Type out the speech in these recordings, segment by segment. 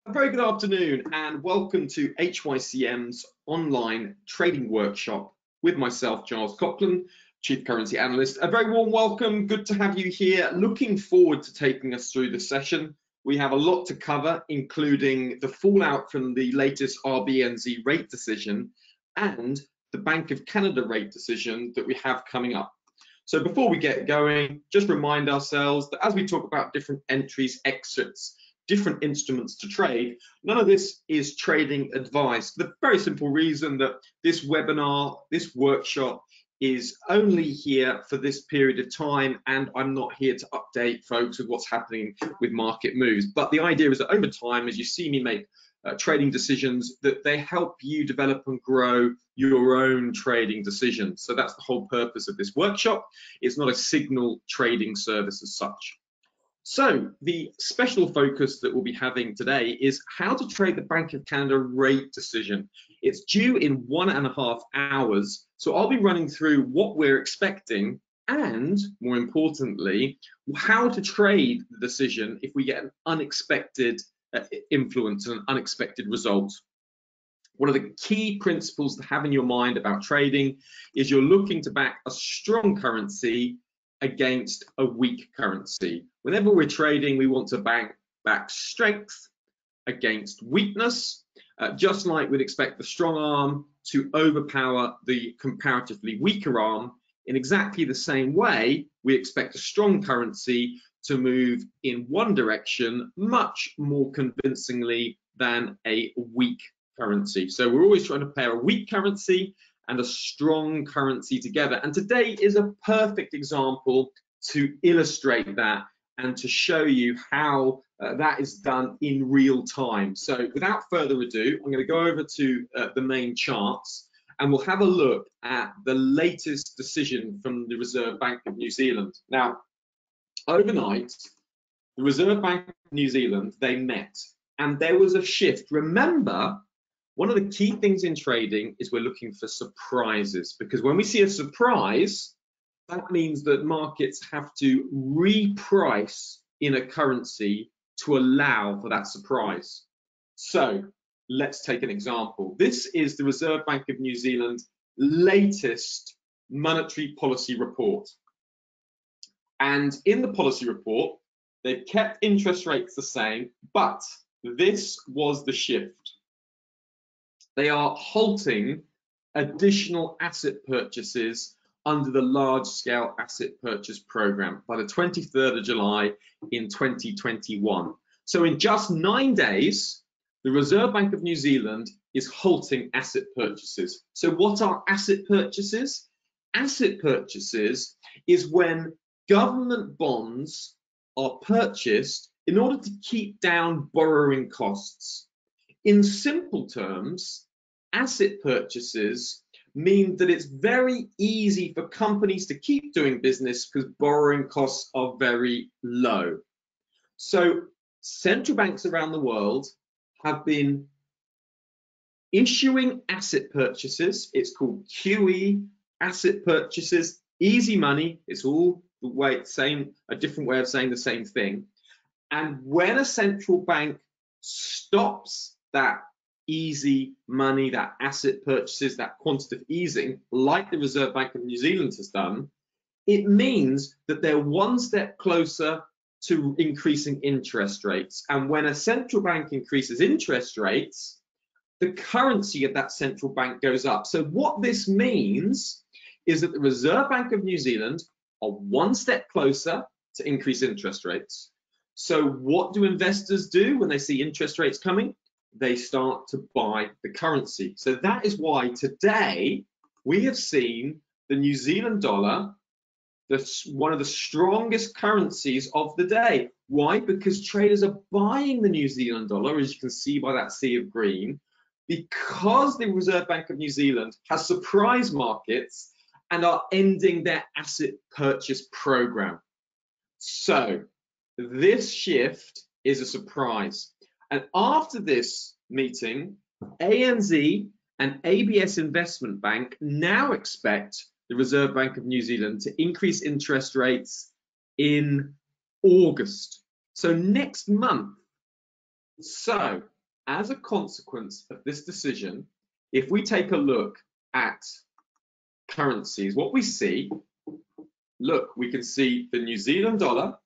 A very good afternoon and welcome to HYCM's online trading workshop with myself, Giles Coughlin, Chief Currency Analyst. A very warm welcome, good to have you here. Looking forward to taking us through the session. We have a lot to cover, including the fallout from the latest RBNZ rate decision and the Bank of Canada rate decision that we have coming up. So before we get going, just remind ourselves that as we talk about different entries, exits, different instruments to trade, none of this is trading advice. The very simple reason that this webinar, this workshop is only here for this period of time, and I'm not here to update folks with what's happening with market moves. But the idea is that over time, as you see me make trading decisions, that they help you develop and grow your own trading decisions. So that's the whole purpose of this workshop. It's not a signal trading service as such. So the special focus that we'll be having today is how to trade the Bank of Canada rate decision. It's due in 1.5 hours. So I'll be running through what we're expecting and, more importantly, how to trade the decision if we get an unexpected influence and an unexpected result. One of the key principles to have in your mind about trading is you're looking to back a strong currency against a weak currency. Whenever we're trading, we want to back strength against weakness, just like we'd expect the strong arm to overpower the comparatively weaker arm. In exactly the same way, we expect a strong currency to move in one direction much more convincingly than a weak currency. So we're always trying to pair a weak currency and a strong currency together. And today is a perfect example to illustrate that and to show you how that is done in real time. So without further ado, I'm going to go over to the main charts and we'll have a look at the latest decision from the Reserve Bank of New Zealand. Now, overnight, the Reserve Bank of New Zealand, they met and there was a shift. Remember, one of the key things in trading is we're looking for surprises, because when we see a surprise, that means that markets have to reprice in a currency to allow for that surprise. So let's take an example. This is the Reserve Bank of New Zealand's latest monetary policy report. And in the policy report, they've kept interest rates the same, but this was the shift. They are halting additional asset purchases under the large-scale asset purchase program by the 23rd of July in 2021. So in just 9 days, the Reserve Bank of New Zealand is halting asset purchases. So what are asset purchases? Asset purchases is when government bonds are purchased in order to keep down borrowing costs. In simple terms, asset purchases mean that it's very easy for companies to keep doing business because borrowing costs are very low. So central banks around the world have been issuing asset purchases. It's called QE, asset purchases, easy money. It's all the way same, a different way of saying the same thing. And when a central bank stops that easy money, that asset purchases, that quantitative easing, like the Reserve Bank of New Zealand has done, it means that they're one step closer to increasing interest rates. And when a central bank increases interest rates, the currency of that central bank goes up. So what this means is that the Reserve Bank of New Zealand are one step closer to increase interest rates. So what do investors do when they see interest rates coming? They start to buy the currency. So that is why today we have seen the New Zealand dollar, one of the strongest currencies of the day. Why? Because traders are buying the New Zealand dollar, as you can see by that sea of green, because the Reserve Bank of New Zealand has surprised markets and are ending their asset purchase program. So this shift is a surprise. And after this meeting, ANZ and ABS Investment Bank now expect the Reserve Bank of New Zealand to increase interest rates in August. So next month. So as a consequence of this decision, if we take a look at currencies, what we see, look, we can see the New Zealand dollar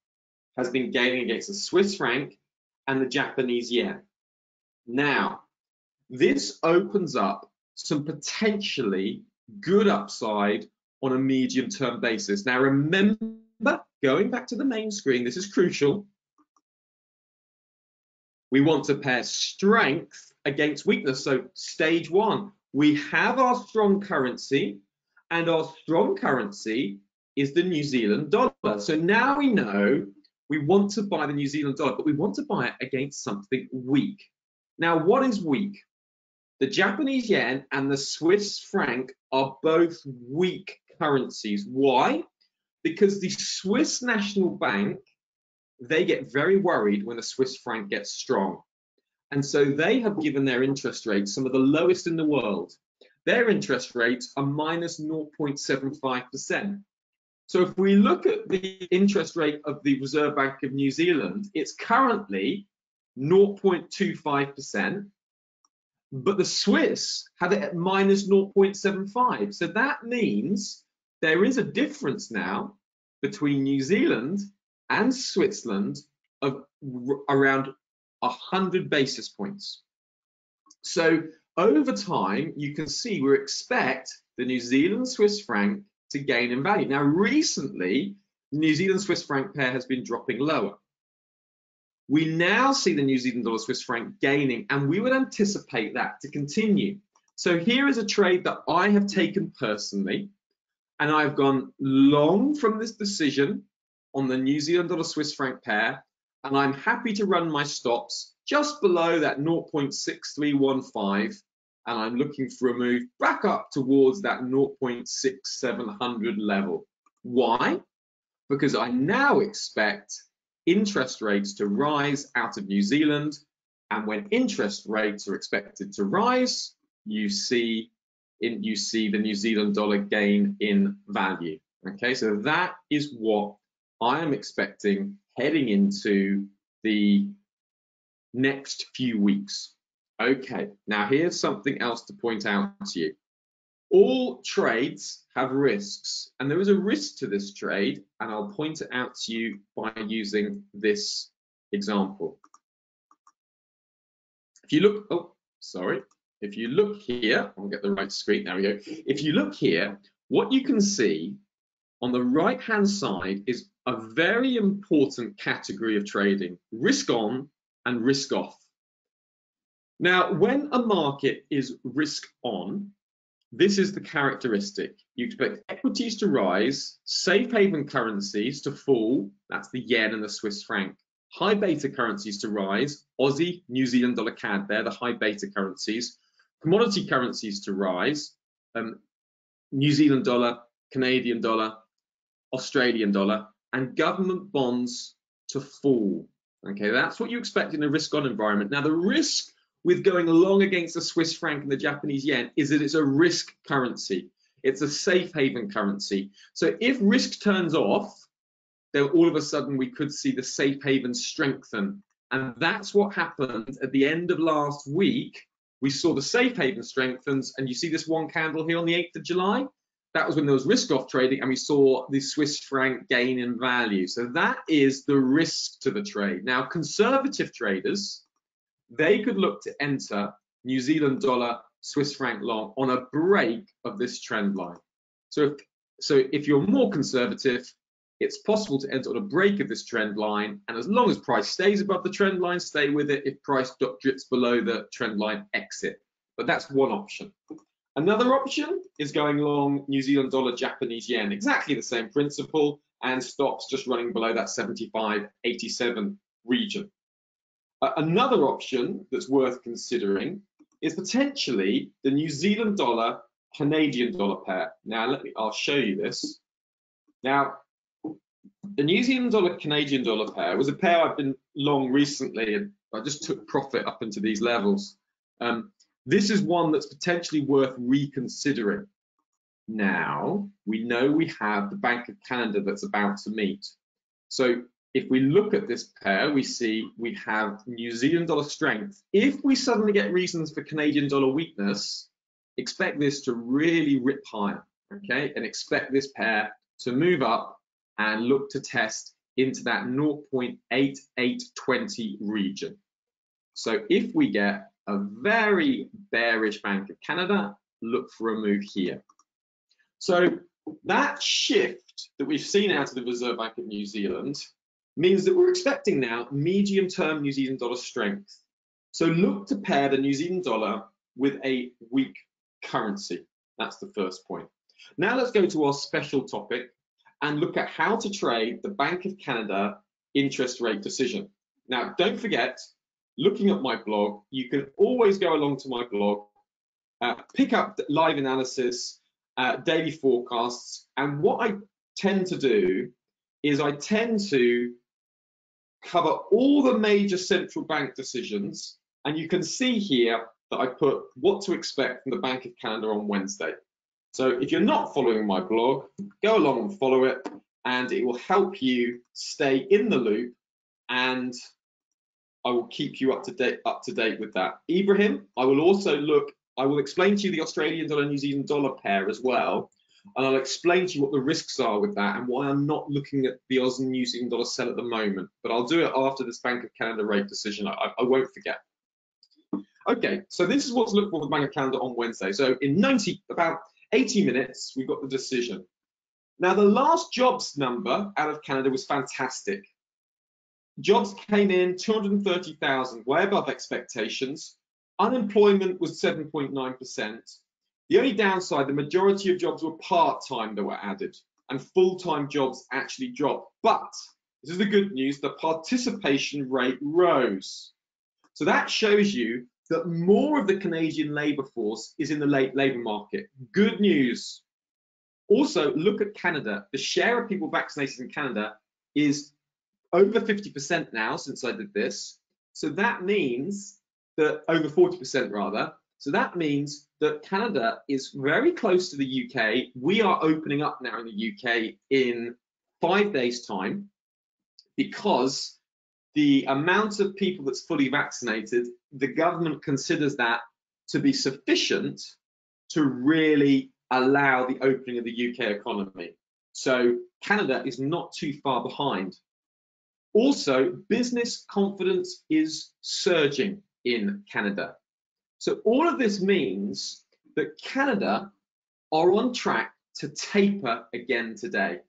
has been gaining against the Swiss franc and the Japanese yen. Now, this opens up some potentially good upside on a medium-term basis. Now, remember, going back to the main screen, this is crucial. We want to pair strength against weakness. So stage one, we have our strong currency, and our strong currency is the New Zealand dollar. So now we know we want to buy the New Zealand dollar, but we want to buy it against something weak. Now, what is weak? The Japanese yen and the Swiss franc are both weak currencies. Why? Because the Swiss National Bank, they get very worried when the Swiss franc gets strong. And so they have given their interest rates some of the lowest in the world. Their interest rates are minus 0.75%. So if we look at the interest rate of the Reserve Bank of New Zealand, it's currently 0.25%, but the Swiss have it at minus 0.75. So that means there is a difference now between New Zealand and Switzerland of around 100 basis points. So over time, you can see we expect the New Zealand Swiss franc to gain in value. Now, recently, the New Zealand Swiss franc pair has been dropping lower. We now see the New Zealand dollar Swiss franc gaining, and we would anticipate that to continue. So here is a trade that I have taken personally, and I've gone long from this decision on the New Zealand dollar Swiss franc pair, and I'm happy to run my stops just below that 0.6315, and I'm looking for a move back up towards that 0.6700 level. Why? Because I now expect interest rates to rise out of New Zealand, and when interest rates are expected to rise, you see the New Zealand dollar gain in value. Okay, so that is what I am expecting heading into the next few weeks. Okay, now here's something else to point out to you. All trades have risks, and there is a risk to this trade, and I'll point it out to you by using this example. If you look, if you look here, I'll get the right screen, there we go. If you look here, what you can see on the right-hand side is a very important category of trading, risk on and risk off. Now, when a market is risk on, this is the characteristic. You expect equities to rise, safe haven currencies to fall, that's the yen and the Swiss franc, high beta currencies to rise, Aussie, New Zealand dollar CAD, they're the high beta currencies, commodity currencies to rise, New Zealand dollar, Canadian dollar, Australian dollar, and government bonds to fall. Okay, that's what you expect in a risk-on environment. Now, the risk with going along against the Swiss franc and the Japanese yen is that it's a risk currency. It's a safe haven currency. So if risk turns off, then all of a sudden we could see the safe haven strengthen. And that's what happened at the end of last week. We saw the safe haven strengthens, and you see this one candle here on the 8th of July? That was when there was risk off trading, and we saw the Swiss franc gain in value. So that is the risk to the trade. Now, conservative traders, they could look to enter New Zealand dollar Swiss franc long on a break of this trend line. So if you're more conservative, it's possible to enter on a break of this trend line, and as long as price stays above the trend line, stay with it. If price drips below the trend line, exit. But that's one option. Another option is going long New Zealand dollar Japanese yen, exactly the same principle, and stops just running below that 75.87 region. Another option that's worth considering is potentially the New Zealand dollar Canadian dollar pair. Now I'll show you this. Now, the New Zealand dollar Canadian dollar pair was a pair I've been long recently, and I just took profit up into these levels. This is one that's potentially worth reconsidering. Now, we know we have the Bank of Canada that's about to meet. So if we look at this pair, we see we have New Zealand dollar strength. If we suddenly get reasons for Canadian dollar weakness, expect this to really rip higher, okay? And expect this pair to move up and look to test into that 0.8820 region. So if we get a very bearish Bank of Canada, look for a move here. So that shift that we've seen out of the Reserve Bank of New Zealand means that we're expecting now medium-term New Zealand dollar strength. So look to pair the New Zealand dollar with a weak currency. That's the first point. Now let's go to our special topic and look at how to trade the Bank of Canada interest rate decision. Now, don't forget, looking at my blog, you can always go along to my blog, pick up live analysis, daily forecasts, and what I tend to do is I tend to cover all the major central bank decisions, and you can see here that I put what to expect from the Bank of Canada on Wednesday. So if you're not following my blog, go along and follow it, and it will help you stay in the loop, and I will keep you up to date with that. Ibrahim, I will explain to you the Australian dollar New Zealand dollar pair as well, and I'll explain to you what the risks are with that and why I'm not looking at the Aus and New Zealand dollar sell at the moment. But I'll do it after this Bank of Canada rate decision. I won't forget. Okay, so this is what to look for with Bank of Canada on Wednesday. So in about 80 minutes, we've got the decision. Now, the last jobs number out of Canada was fantastic. Jobs came in 230,000, way above expectations. Unemployment was 7.9%. The only downside, the majority of jobs were part-time that were added, and full-time jobs actually dropped. But this is the good news, the participation rate rose. So that shows you that more of the Canadian labour force is in the labour market. Good news. Also, look at Canada. The share of people vaccinated in Canada is over 50% now since I did this. So that means that over 40% rather. So that means that Canada is very close to the UK. We are opening up now in the UK in 5 days' time, because the amount of people that's fully vaccinated, the government considers that to be sufficient to really allow the opening of the UK economy. So Canada is not too far behind. Also, business confidence is surging in Canada. So all of this means that Canada are on track to taper again today.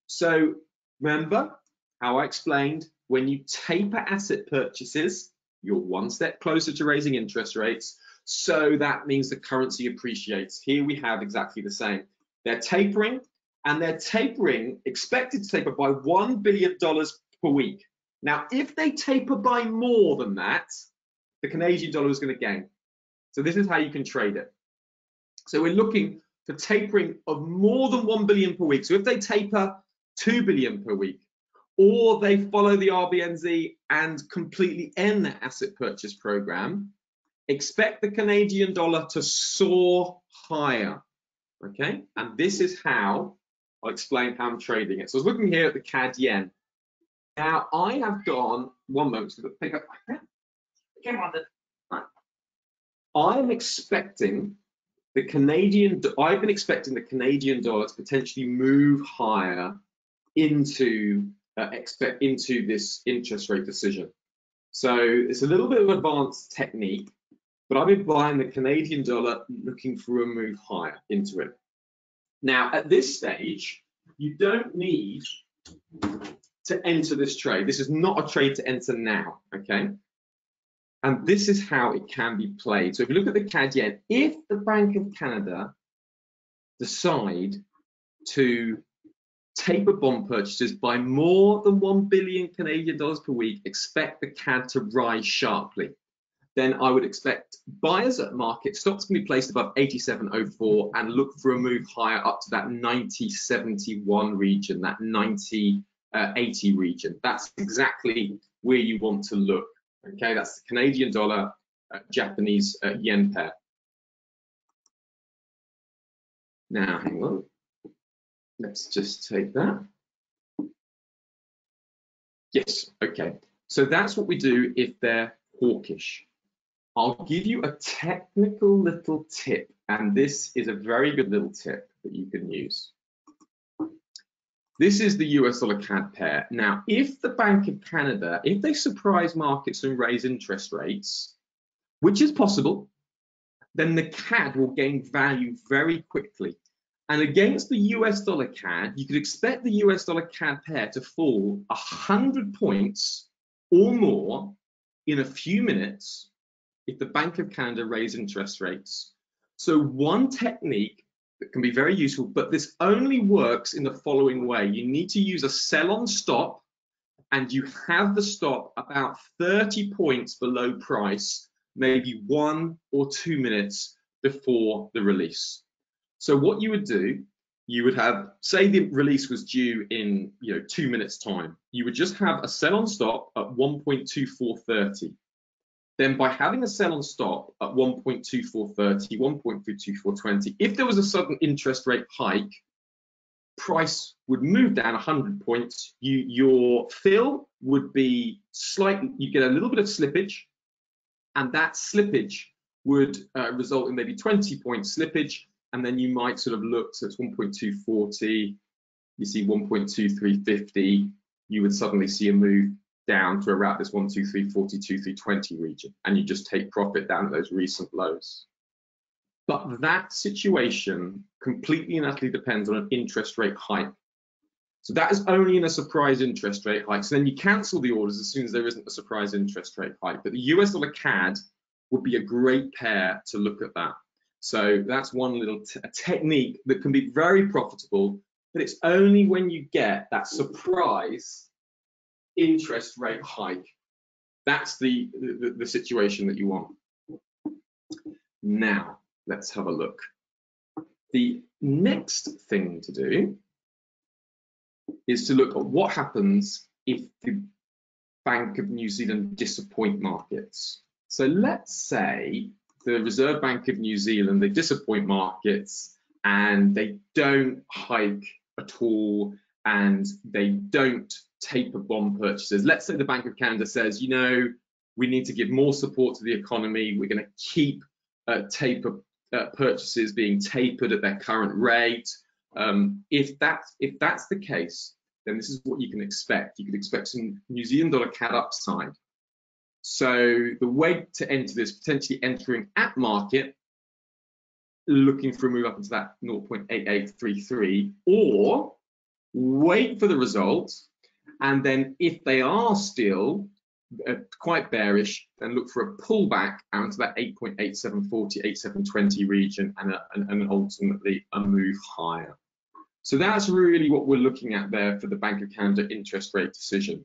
So remember how I explained, when you taper asset purchases, you're one step closer to raising interest rates. So that means the currency appreciates. Here we have exactly the same. They're tapering, and they're tapering, expected to taper by $1 billion per week. Now, if they taper by more than that, the Canadian dollar is going to gain. So this is how you can trade it. So we're looking for tapering of more than 1 billion per week. So if they taper 2 billion per week, or they follow the RBNZ and completely end their asset purchase program, expect the Canadian dollar to soar higher, okay? And this is how I'll explain how I'm trading it. So I was looking here at the CAD yen. Now I have gone, one moment, to pick up my pen. I'm expecting the I've been expecting the Canadian dollar to potentially move higher into this interest rate decision. So it's a little bit of advanced technique, but I've been buying the Canadian dollar looking for a move higher into it. Now, at this stage, you don't need to enter this trade. This is not a trade to enter now, okay? And this is how it can be played. So if you look at the CAD yen, if the Bank of Canada decide to taper bond purchases by more than 1 billion Canadian dollars per week, expect the CAD to rise sharply. Then I would expect buyers at market stops can be placed above 87.04 and look for a move higher up to that 90.71 region, that 90.80 region. That's exactly where you want to look. Okay, that's the Canadian dollar, Japanese yen pair. Now, hang on. Let's just take that. Yes, okay. So that's what we do if they're hawkish. I'll give you a technical little tip, and this is a very good little tip that you can use. This is the US dollar CAD pair. Now, if the Bank of Canada, if they surprise markets and raise interest rates, which is possible, then the CAD will gain value very quickly. And against the US dollar CAD, you could expect the US dollar CAD pair to fall 100 points or more in a few minutes if the Bank of Canada raise interest rates. So one technique that can be very useful, but this only works in the following way. You need to use a sell on stop, and you have the stop about 30 points below price, maybe 1 or 2 minutes before the release. So what you would do, you would have, say the release was due in 2 minutes time, you would just have a sell on stop at 1.2430. Then by having a sell on stop at 1.2430, 1.2420, if there was a sudden interest rate hike, price would move down 100 points. Your fill would be slightly, you get a little bit of slippage, and that slippage would result in maybe 20 point slippage, and then you might sort of look, so it's 1.240, you see 1.2350, you would suddenly see a move down to around this 12342, 320 region, and you just take profit down at those recent lows. But that situation completely and utterly depends on an interest rate hike. So that is only in a surprise interest rate hike. So then you cancel the orders as soon as there isn't a surprise interest rate hike. But the US dollar CAD would be a great pair to look at that. So that's one little technique that can be very profitable, but it's only when you get that surprise interest rate hike. That's the situation that you want. Now, let's have a look. The next thing to do is to look at what happens if the Bank of New Zealand disappoint markets. So let's say the Reserve Bank of New Zealand, they disappoint markets and they don't hike at all, and they don't taper bond purchases. Let's say the Bank of Canada says, we need to give more support to the economy. We're going to keep taper purchases being tapered at their current rate. If that's the case, then this is what you can expect. You can expect some New Zealand dollar CAD upside. So the way to enter this, potentially entering at market, looking for a move up into that 0.8833, or wait for the results, and then if they are still quite bearish, then look for a pullback out to that 8.8740, 8720 region, and ultimately a move higher. So that's really what we're looking at there for the Bank of Canada interest rate decision.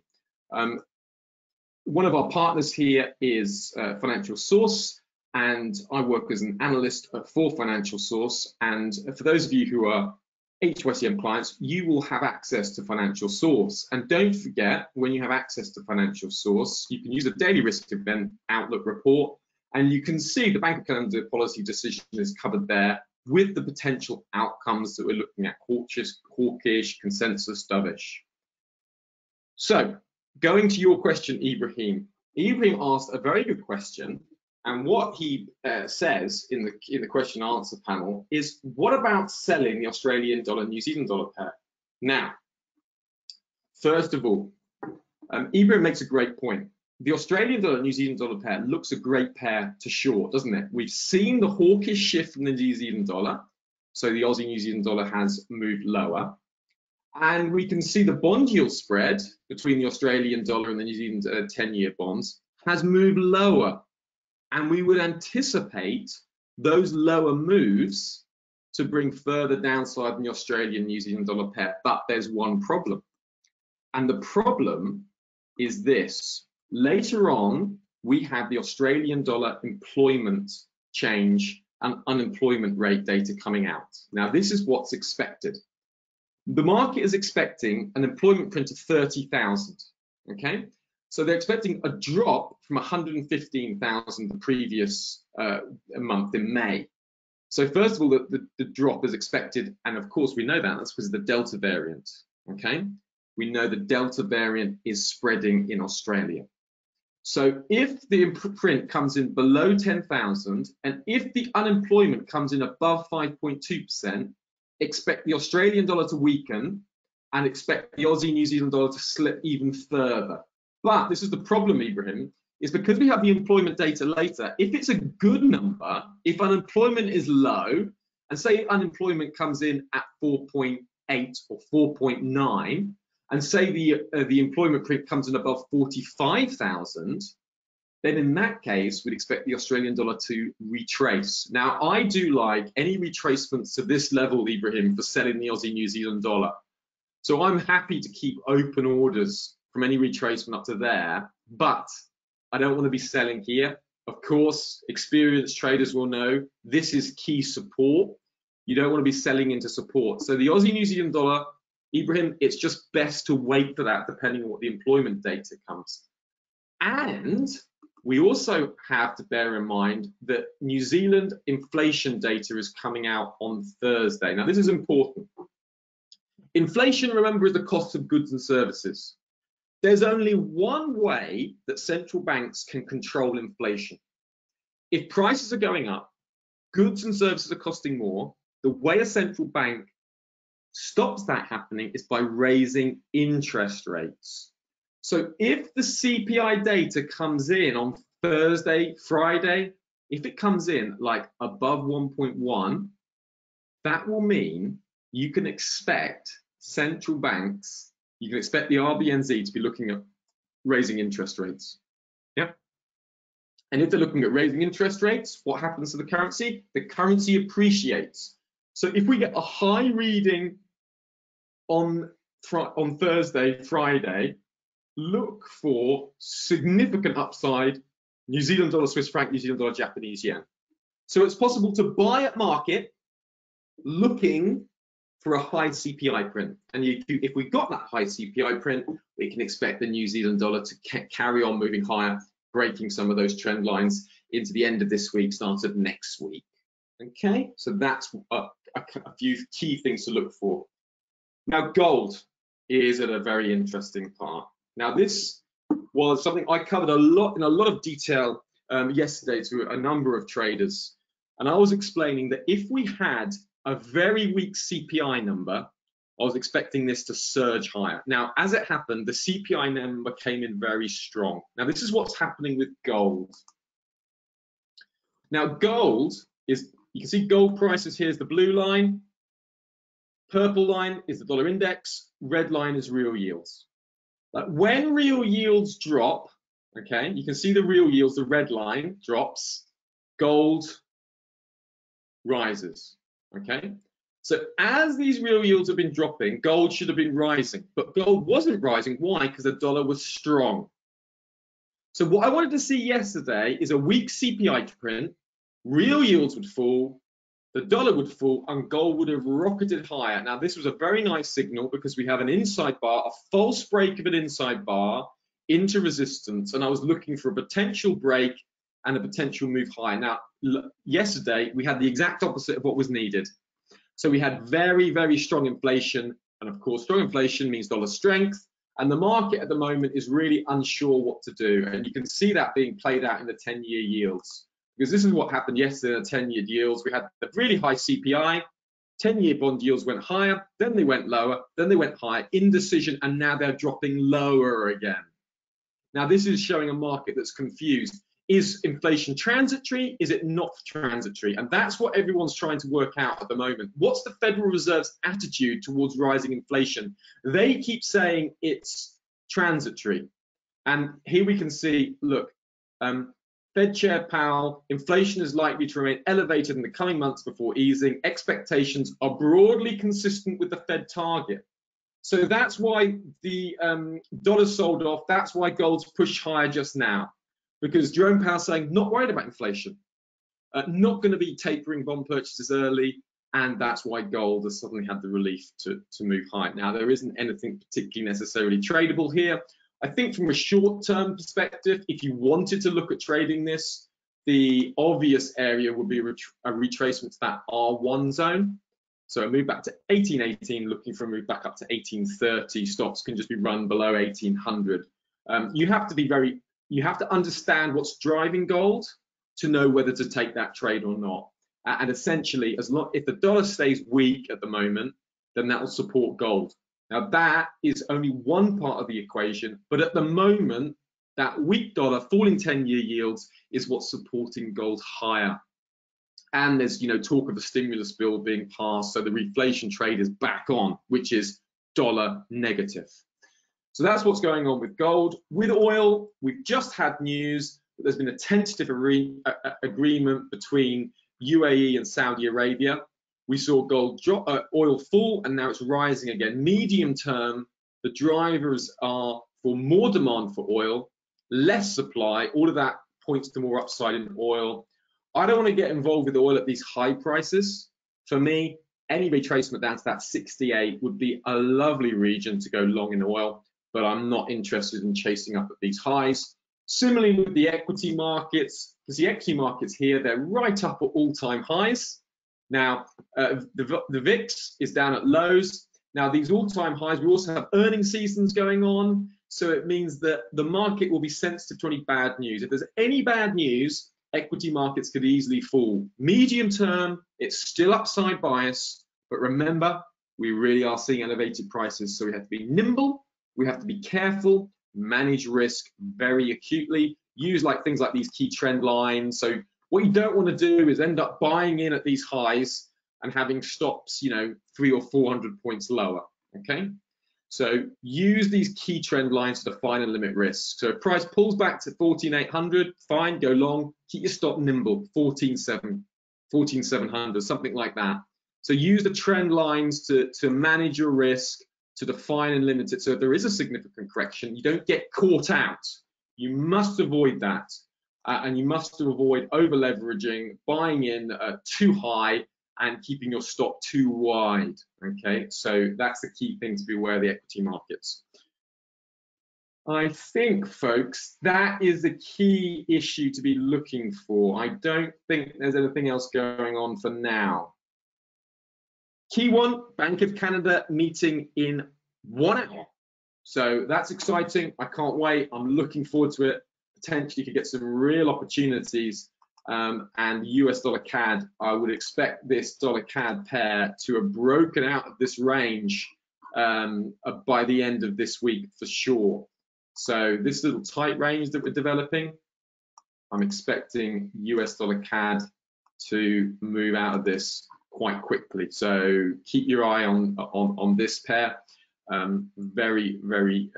One of our partners here is Financial Source, and I work as an analyst for Financial Source. And for those of you who are HYCM clients, you will have access to Financial Source. And don't forget, when you have access to Financial Source, you can use a daily risk event outlook report, and you can see the Bank of Canada policy decision is covered there with the potential outcomes that we're looking at: hawkish, consensus, dovish. So going to your question, Ibrahim asked a very good question. And what he says in the question answer panel is, what about selling the Australian dollar, New Zealand dollar pair? Now, first of all, Ibrahim makes a great point. The Australian dollar, New Zealand dollar pair looks a great pair to short, doesn't it? We've seen the hawkish shift from the New Zealand dollar. So the Aussie New Zealand dollar has moved lower. And we can see the bond yield spread between the Australian dollar and the New Zealand 10-year bonds has moved lower. And we would anticipate those lower moves to bring further downside in the Australian New Zealand dollar pair. But there's one problem. And the problem is this. Later on, we have the Australian dollar employment change and unemployment rate data coming out. Now, this is what's expected. The market is expecting an employment print of 30,000, okay? So they're expecting a drop from 115,000 the previous month in May. So first of all, the drop is expected, and of course we know that, that's because of the Delta variant, okay? we know the Delta variant is spreading in Australia. So if the print comes in below 10,000 and if the unemployment comes in above 5.2%, expect the Australian dollar to weaken and expect the Aussie New Zealand dollar to slip even further. But this is the problem, Ibrahim, is because we have the employment data later, if it's a good number, if unemployment is low, and say unemployment comes in at 4.8 or 4.9, and say the employment print comes in above 45,000, then in that case, we'd expect the Australian dollar to retrace. Now, I do like any retracements to this level, Ibrahim, for selling the Aussie New Zealand dollar. So I'm happy to keep open orders from any retracement up to there, but I don't want to be selling here. Of course, experienced traders will know this is key support. You don't want to be selling into support. So the Aussie New Zealand dollar, Ibrahim, it's just best to wait for that depending on what the employment data comes. And we also have to bear in mind that New Zealand inflation data is coming out on Thursday. Now, this is important. Inflation, remember, is the cost of goods and services. There's only one way that central banks can control inflation. If prices are going up, goods and services are costing more, the way a central bank stops that happening is by raising interest rates. So if the CPI data comes in on Thursday, Friday, if it comes in like above 1.1, that will mean you can expect central banks, you can expect the RBNZ to be looking at raising interest rates. Yeah. And if they're looking at raising interest rates, what happens to the currency? The currency appreciates. So if we get a high reading on Thursday, Friday, look for significant upside, New Zealand dollar, Swiss franc, New Zealand dollar, Japanese yen. So it's possible to buy at market looking for a high CPI print. And if we got that high CPI print, we can expect the New Zealand dollar to carry on moving higher, breaking some of those trend lines into the end of this week, start of next week. Okay, so that's a few key things to look for. Now, gold is at a very interesting part. Now, this was something I covered in a lot of detail yesterday to a number of traders. And I was explaining that if we had a very weak CPI number, I was expecting this to surge higher. Now, as it happened, the CPI number came in very strong. Now, this is what's happening with gold. Now, gold is, you can see gold prices here is the blue line. Purple line is the dollar index. Red line is real yields. Like when real yields drop, okay, you can see the real yields, the red line drops, gold rises, okay? So as these real yields have been dropping, gold should have been rising, but gold wasn't rising. Why? Because the dollar was strong. So what I wanted to see yesterday is a weak CPI print, real yields would fall, the dollar would fall, and gold would have rocketed higher. Now, this was a very nice signal because we have an inside bar, a false break of an inside bar into resistance, and I was looking for a potential break and a potential move higher. Now, yesterday, we had the exact opposite of what was needed. So we had very, very strong inflation, and of course, strong inflation means dollar strength, and the market at the moment is really unsure what to do, and you can see that being played out in the 10-year yields. Because this is what happened yesterday in the 10-year yields. We had the really high CPI, 10-year bond yields went higher, then they went lower, then they went higher, indecision, and now they're dropping lower again. Now, this is showing a market that's confused. Is inflation transitory? Is it not transitory? And that's what everyone's trying to work out at the moment. What's the Federal Reserve's attitude towards rising inflation? They keep saying it's transitory. And here we can see, look, Fed Chair Powell, inflation is likely to remain elevated in the coming months before easing. Expectations are broadly consistent with the Fed target. So that's why the dollar sold off. That's why gold's pushed higher just now, because Jerome Powell's saying not worried about inflation, not going to be tapering bond purchases early, and that's why gold has suddenly had the relief to move higher. Now, there isn't anything particularly necessarily tradable here. I think from a short-term perspective, if you wanted to look at trading this, the obvious area would be a retracement to that R1 zone. So a move back to 1818, looking for a move back up to 1830. Stops can just be run below 1800. You have to understand what's driving gold to know whether to take that trade or not. And essentially, if the dollar stays weak at the moment, then that will support gold. Now that is only one part of the equation, but at the moment, that weak dollar, falling 10-year yields is what's supporting gold higher. And there's talk of a stimulus bill being passed, so the reflation trade is back on, which is dollar negative. So that's what's going on with gold. With oil, we've just had news that there's been a tentative agreement between UAE and Saudi Arabia. We saw gold drop, oil fall, and now it's rising again. Medium term, the drivers are for more demand for oil, less supply. All of that points to more upside in oil. I don't want to get involved with oil at these high prices. For me, any retracement down to that 68 would be a lovely region to go long in oil, but I'm not interested in chasing up at these highs. Similarly with the equity markets, because the equity markets here, they're right up at all-time highs. Now, the VIX is down at lows. Now, these all-time highs, we also have earnings seasons going on, so it means that the market will be sensitive to any bad news. If there's any bad news, equity markets could easily fall. Medium term, it's still upside bias, but remember, we really are seeing elevated prices, so we have to be nimble, we have to be careful, manage risk very acutely, use things like these key trend lines. So what you don't want to do is end up buying in at these highs and having stops, 300 or 400 points lower, okay? So use these key trend lines to define and limit risk. So if price pulls back to 14,800, fine, go long, keep your stop nimble, 14,700, something like that. So use the trend lines to manage your risk, to define and limit it. So if there is a significant correction, you don't get caught out. You must avoid that. And you must avoid over leveraging, buying in too high and keeping your stop too wide. Okay, so that's the key thing to be aware of the equity markets. I think, folks, that is the key issue to be looking for. I don't think there's anything else going on for now. Key one, Bank of Canada meeting in 1 hour. So that's exciting. I can't wait. I'm looking forward to it. Potentially could get some real opportunities. And US dollar CAD, I would expect this dollar CAD pair to have broken out of this range by the end of this week for sure. So this little tight range that we're developing, I'm expecting US dollar CAD to move out of this quite quickly. So keep your eye on this pair very, very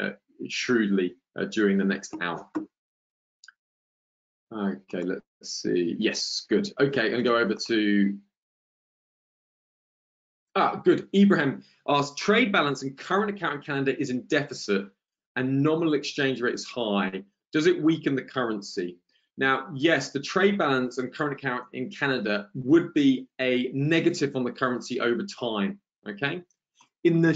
shrewdly during the next hour. Okay, let's see. Yes, good. Okay, I'm gonna go over to good. Ibrahim asks, trade balance and current account in Canada is in deficit and nominal exchange rate is high. Does it weaken the currency? Now, yes, the trade balance and current account in Canada would be a negative on the currency over time. Okay, in the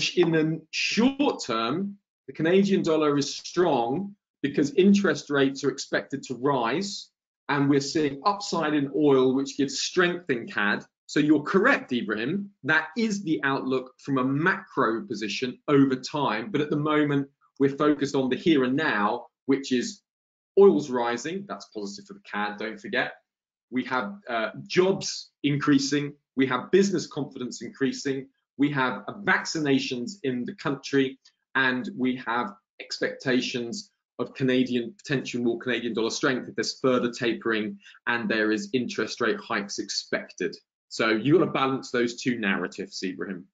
short term, the Canadian dollar is strong because interest rates are expected to rise, and we're seeing upside in oil, which gives strength in CAD. So you're correct, Ibrahim. That is the outlook from a macro position over time. But at the moment, we're focused on the here and now, which is oil's rising. That's positive for the CAD, don't forget. We have jobs increasing. We have business confidence increasing. We have vaccinations in the country, and we have expectations of potential more Canadian dollar strength if there's further tapering and there is interest rate hikes expected. So you've got to balance those two narratives, Ibrahim.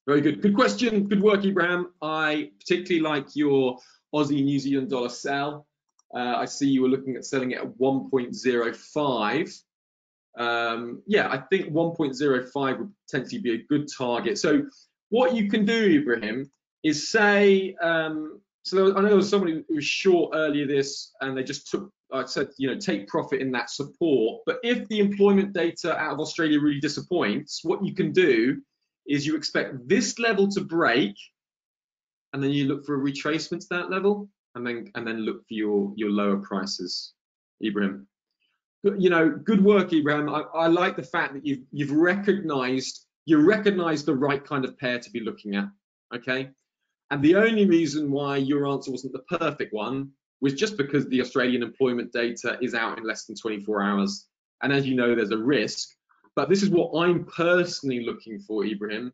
Very good. Good question. Good work, Ibrahim. I particularly like your Aussie New Zealand dollar sell. I see you were looking at selling it at 1.05. Yeah, I think 1.05 would potentially be a good target. So what you can do, Ibrahim, is say, so I know there was somebody who was short earlier this, and they just took, I said, take profit in that support. But if the employment data out of Australia really disappoints, what you can do is you expect this level to break, and then you look for a retracement to that level, and then look for your lower prices, Ibrahim. Good work, Ibrahim. I like the fact that you've recognized you recognize the right kind of pair to be looking at, okay? And the only reason why your answer wasn't the perfect one was just because the Australian employment data is out in less than 24 hours. And as you know, there's a risk. But this is what I'm personally looking for, Ibrahim,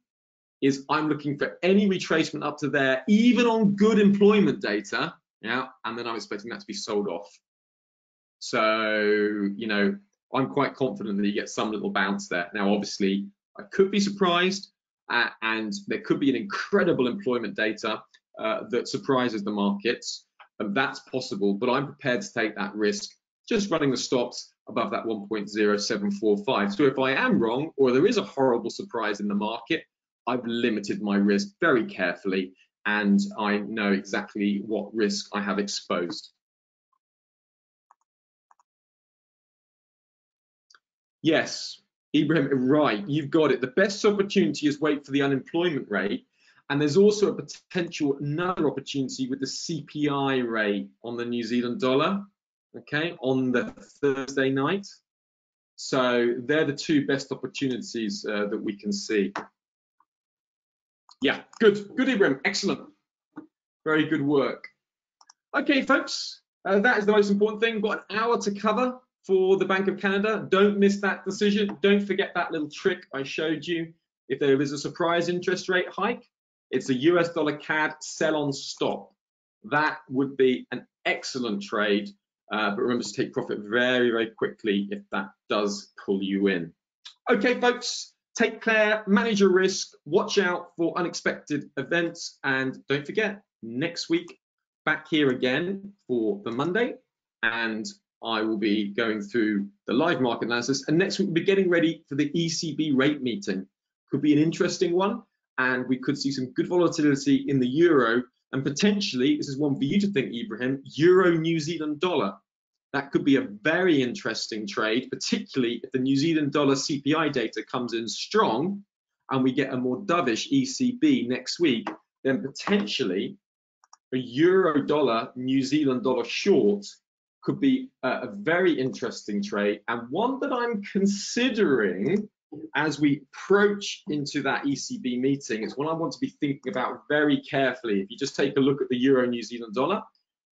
is I'm looking for any retracement up to there, even on good employment data, yeah, and then I'm expecting that to be sold off. So, you know, I'm quite confident that you get some little bounce there. Now, obviously, I could be surprised, and there could be an incredible employment data that surprises the markets. And that's possible, but I'm prepared to take that risk, just running the stops above that 1.0745. So if I am wrong, or there is a horrible surprise in the market, I've limited my risk very carefully, and I know exactly what risk I have exposed. Yes, Ibrahim, right, you've got it. The best opportunity is wait for the unemployment rate. And there's also a potential another opportunity with the CPI rate on the New Zealand dollar, okay, on the Thursday night. So they're the two best opportunities that we can see. Yeah, good, Ibrahim, excellent. Very good work. Okay, folks, that is the most important thing. We've got an hour to cover for the Bank of Canada. Don't miss that decision. Don't forget that little trick I showed you. If there is a surprise interest rate hike, it's a US dollar CAD sell on stop. That would be an excellent trade, but remember to take profit very, very quickly if that does pull you in. Okay, folks, take care, manage your risk, watch out for unexpected events, and don't forget, next week, back here again for the Monday, and I will be going through the live market analysis, and next week we'll be getting ready for the ECB rate meeting. Could be an interesting one, and we could see some good volatility in the euro, and potentially, this is one for you to think, Ibrahim, euro New Zealand dollar. That could be a very interesting trade, particularly if the New Zealand dollar CPI data comes in strong and we get a more dovish ECB next week, then potentially a euro dollar New Zealand dollar short could be a very interesting trade, and one that I'm considering as we approach into that ECB meeting. It's one I want to be thinking about very carefully. If you just take a look at the euro New Zealand dollar,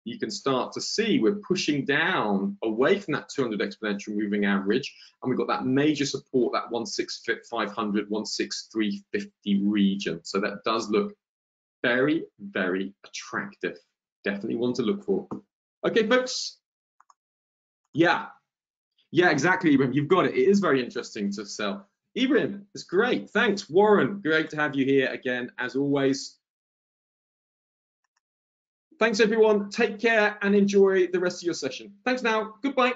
you can start to see we're pushing down away from that 200 exponential moving average, and we've got that major support, that 16500, 16350 region. So that does look very, very attractive. Definitely one to look for. Okay, folks. Yeah, exactly, Ibrahim. You've got it. It is very interesting to sell. Ibrahim, it's great. Thanks. Warren, great to have you here again, as always. Thanks, everyone. Take care and enjoy the rest of your session. Thanks now. Goodbye.